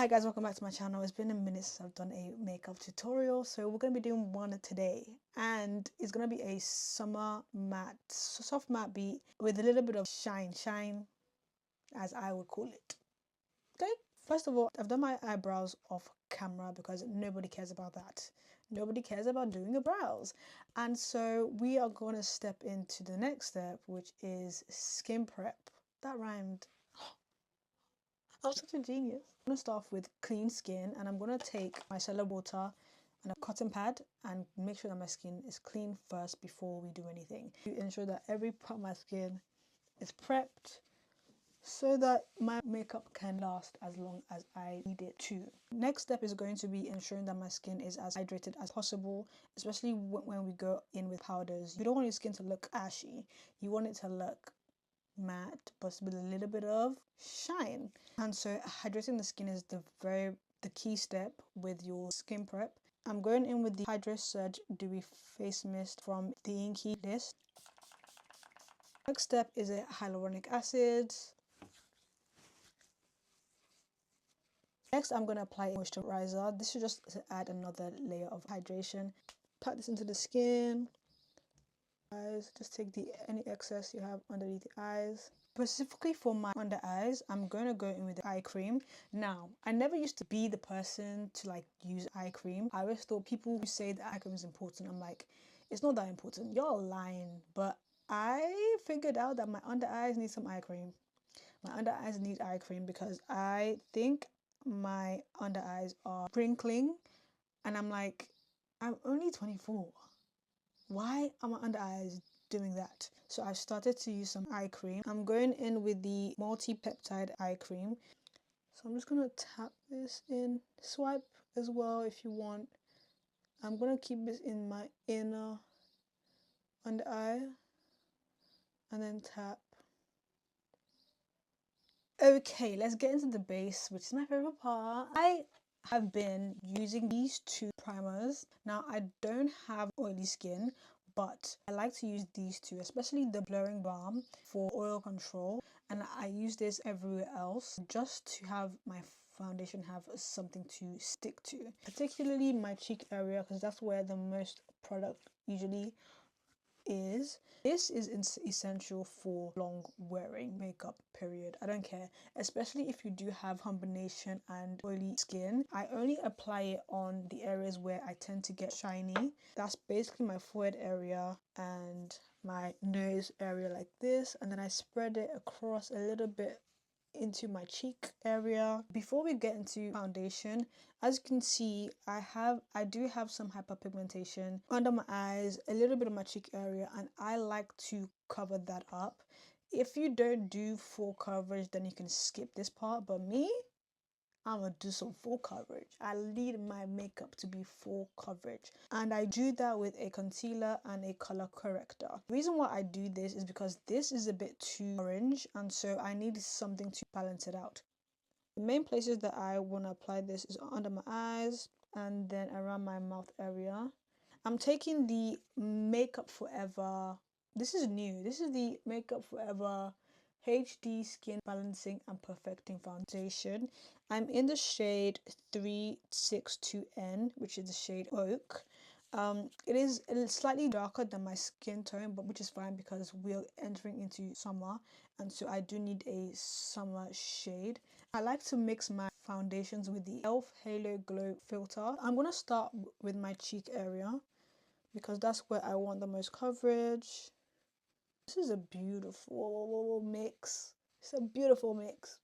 Guys, welcome back to my channel. It's been a minute since I've done a makeup tutorial, so we're going to be doing one today, and it's going to be a summer matte, soft matte beat with a little bit of shine as I would call it. Okay, first of all, I've done my eyebrows off camera because nobody cares about that. Nobody cares about doing your brows, and so we are going to step into the next step, which is skin prep. That rhymed. I'm such a genius. I'm going to start off with clean skin, and I'm going to take my micellar water and a cotton pad and make sure that my skin is clean first before we do anything. To ensure that every part of my skin is prepped so that my makeup can last as long as I need it to. Next step is going to be ensuring that my skin is as hydrated as possible, especially when we go in with powders. You don't want your skin to look ashy. You want it to look matte but with a little bit of shine, and so hydrating the skin is the key step with your skin prep. I'm going in with the Hydro Surge Dewy Face Mist from the Inky list. Next step is a hyaluronic acid. Next, I'm going to apply a moisturizer. This is just to add another layer of hydration. Pat this into the skin. Eyes, just take any excess you have underneath the eyes. Specifically for my under eyes, I'm going to go in with the eye cream. Now, I never used to be the person to use eye cream. I always thought people who say that eye cream is important, I'm like, it's not that important. You're lying. But I figured out that my under eyes need some eye cream. My under eyes need eye cream because I think my under eyes are wrinkling, and I'm like, I'm only 24. Why are my under eyes doing that? So I started to use some eye cream. I'm going in with the multi-peptide eye cream. So I'm just going to tap this in. Swipe as well if you want. I'm going to keep this in my inner under eye and then tap. Okay, let's get into the base, which is my favorite part. I have been using these two primers. Now, I don't have oily skin, but I like to use these two, especially the blurring balm for oil control, and I use this everywhere else just to have my foundation have something to stick to, particularly my cheek area, because that's where the most product usually is. This is essential for long wearing makeup, period. I don't care, especially if you do have combination and oily skin. I only apply it on the areas where I tend to get shiny. That's basically my forehead area and my nose area like this, and then I spread it across a little bit into my cheek area. Before we get into foundation, as you can see, I do have some hyperpigmentation under my eyes, a little bit of my cheek area, and I like to cover that up. If you don't do full coverage, then you can skip this part, but me, I'm gonna do some full coverage. I need my makeup to be full coverage, and I do that with a concealer and a color corrector. The reason why I do this is because this is a bit too orange, and so I need something to balance it out. The main places that I want to apply this is under my eyes and then around my mouth area. I'm taking the Makeup Forever, this is new, this is the Makeup Forever HD Skin Balancing and Perfecting Foundation. I'm in the shade 362N, which is the shade Oak. It is slightly darker than my skin tone, but which is fine because we're entering into summer, and so I do need a summer shade. I like to mix my foundations with the e.l.f. Halo Glow filter. I'm going to start with my cheek area because that's where I want the most coverage. This is a beautiful mix. It's a beautiful mix.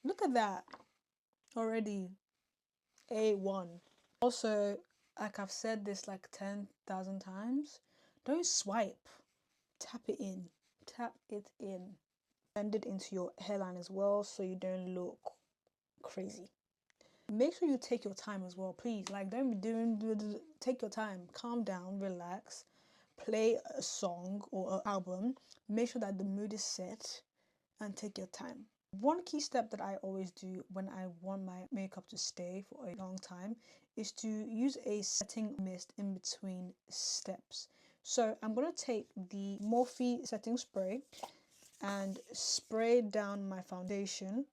Look at that already. A1. Also, like I've said this like 10,000 times, don't swipe. Tap it in. Tap it in. Blend it into your hairline as well so you don't look crazy. Make sure you take your time as well, please. Like, don't be doing, take your time. Calm down, relax. Play a song or an album. Make sure that the mood is set and take your time. One key step that I always do when I want my makeup to stay for a long time is to use a setting mist in between steps. So I'm going to take the Morphe setting spray and spray down my foundation.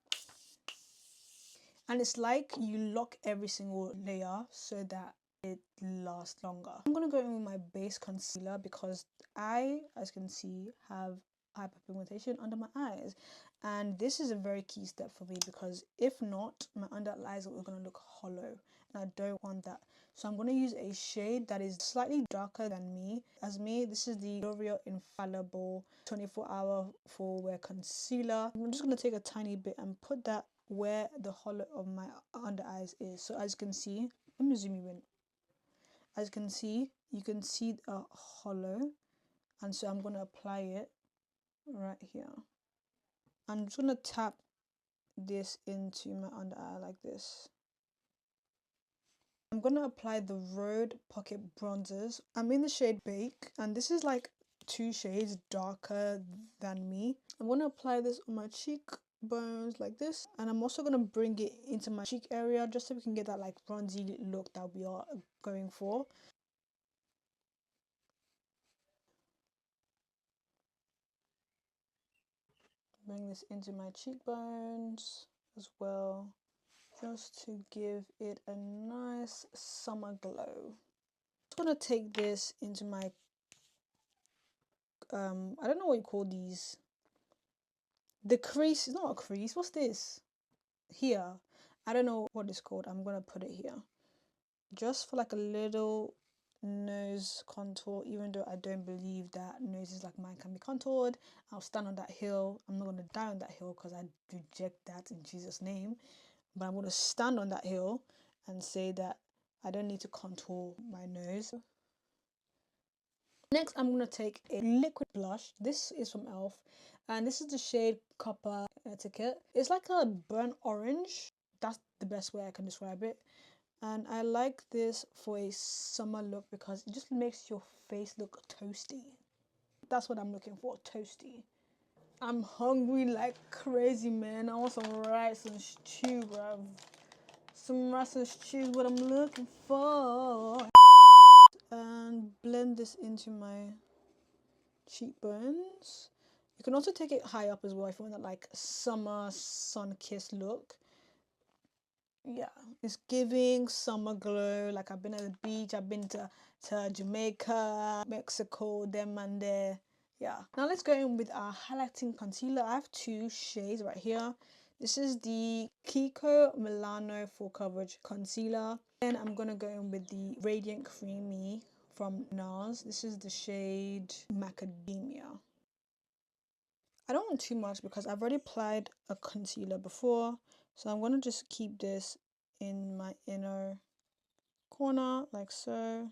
And it's like you lock every single layer so that it lasts longer. I'm gonna go in with my base concealer because I, as you can see, have hyperpigmentation under my eyes, and this is a very key step for me because if not, my under eyes are gonna look hollow, and I don't want that. So I'm gonna use a shade that is slightly darker than me. As me, this is the L'Oreal Infallible 24-hour full wear concealer. I'm just gonna take a tiny bit and put that where the hollow of my under eyes is. So as you can see, let me zoom you in. As you can see a hollow, and so I'm going to apply it right here. I'm just going to tap this into my under eye like this. I'm going to apply the Rhode Pocket Bronzers. I'm in the shade Bake, and this is like 2 shades darker than me. I'm going to apply this on my cheekbones like this, and I'm also going to bring it into my cheek area just so we can get that like bronzy look that we are going for. Bring this into my cheekbones as well, just to give it a nice summer glow. I'm gonna take this into my I don't know what you call these. The crease, it's not a crease, what's this? Here. I don't know what it's called. I'm gonna put it here. Just for like a little nose contour, even though I don't believe that noses like mine can be contoured. I'll stand on that hill. I'm not gonna die on that hill because I reject that in Jesus' name. But I'm gonna stand on that hill and say that I don't need to contour my nose. Next, I'm gonna take a liquid blush. This is from e.l.f. and this is the shade Copper Etiquette. It's like a burnt orange. That's the best way I can describe it. And I like this for a summer look because it just makes your face look toasty. That's what I'm looking for, toasty. I'm hungry like crazy, man. I want some rice and stew, bruv. Some rice and stew is what I'm looking for. And blend this into my cheekbones. You can also take it high up as well if you want that like summer sun-kissed look. Yeah, it's giving summer glow. Like I've been at the beach, I've been to Jamaica, Mexico, them and there. Yeah. Now let's go in with our highlighting concealer. I have 2 shades right here. This is the Kiko Milano Full Coverage Concealer. Then I'm gonna go in with the Radiant Creamy from NARS. This is the shade Macadamia. I don't want too much because I've already applied a concealer before. So I'm going to just keep this in my inner corner like so.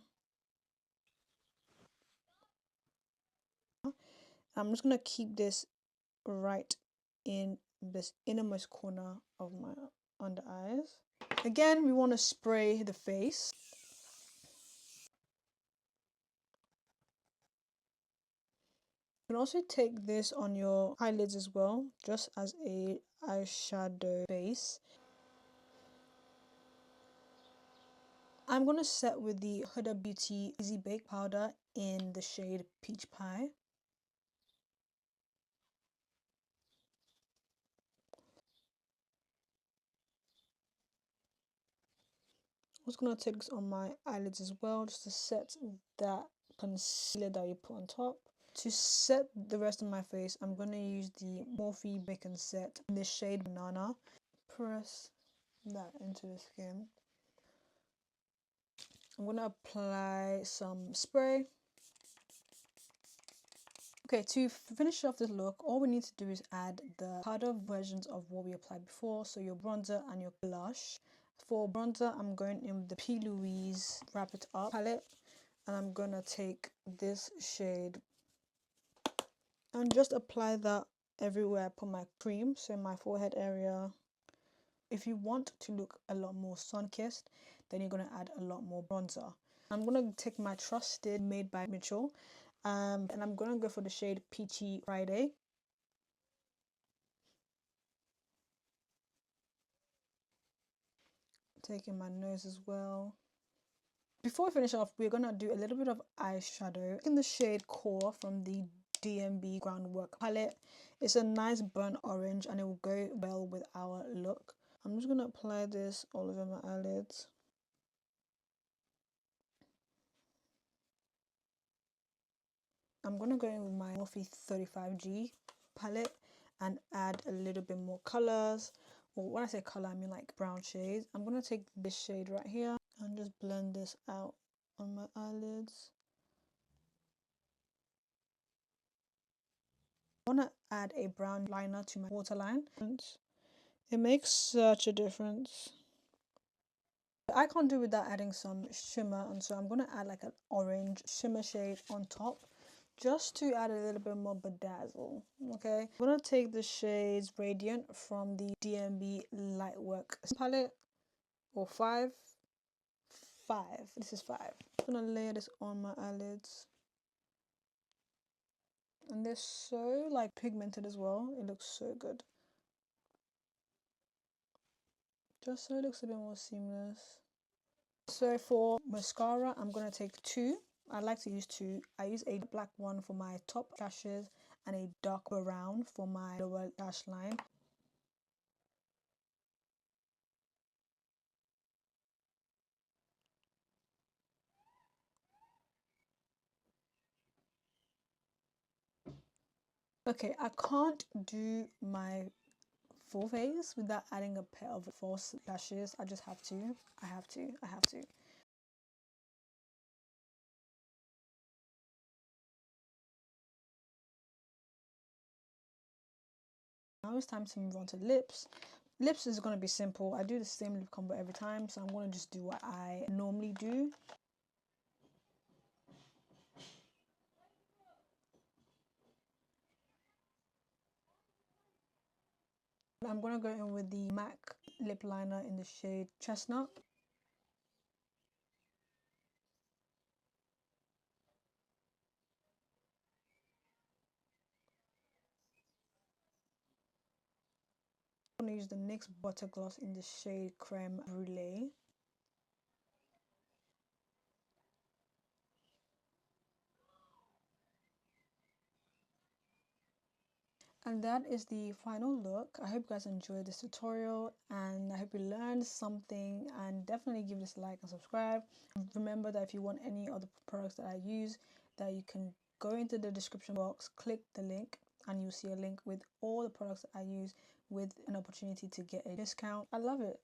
I'm just going to keep this right in this innermost corner of my under eyes. Again, we want to spray the face. You can also take this on your eyelids as well, just as a eyeshadow base. I'm going to set with the Huda Beauty Easy Bake Powder in the shade Peach Pie. I'm just going to take this on my eyelids as well, just to set that concealer that you put on top. To set the rest of my face, I'm going to use the Morphe Bake and Set in the shade Banana. Press that into the skin. I'm going to apply some spray. Okay, to finish off this look, all we need to do is add the powder versions of what we applied before, so your bronzer and your blush. For bronzer, I'm going in with the P. Louise Wrap It Up palette, and I'm going to take this shade and just apply that everywhere I put my cream, so my forehead area. If you want to look a lot more sun-kissed, then you're going to add a lot more bronzer. I'm going to take my trusted Made by Mitchell, and I'm going to go for the shade Peachy Friday. Taking my nose as well. Before we finish off, we're going to do a little bit of eyeshadow in the shade Core from the DMB Groundwork palette. It's a nice burnt orange and it will go well with our look. I'm just gonna apply this all over my eyelids. I'm gonna go in with my Morphe 35G palette and add a little bit more colors. Well, when I say color, I mean like brown shades. I'm gonna take this shade right here and just blend this out on my eyelids. I want to add a brown liner to my waterline. It makes such a difference. I can't do without adding some shimmer, and so I'm going to add like an orange shimmer shade on top just to add a little bit more bedazzle. Okay, I'm going to take the shades Radiant from the DMB Lightwork palette, or 5. This is 5. I'm going to layer this on my eyelids. And they're so like pigmented as well. It looks so good. Just so it looks a bit more seamless. So for mascara, I'm going to take 2. I like to use 2. I use a black one for my top lashes and a dark brown for my lower lash line. Okay, I can't do my full face without adding a pair of false lashes. I just have to. I have to. Now it's time to move on to lips. Lips is going to be simple. I do the same lip combo every time, so I'm going to just do what I normally do. I'm going to go in with the MAC lip liner in the shade Chestnut. I'm going to use the NYX Butter Gloss in the shade Creme Brulee. And that is the final look. I hope you guys enjoyed this tutorial and I hope you learned something, and definitely give this a like and subscribe. Remember that if you want any other products that I use, that you can go into the description box, click the link, and you'll see a link with all the products that I use with an opportunity to get a discount. I love it.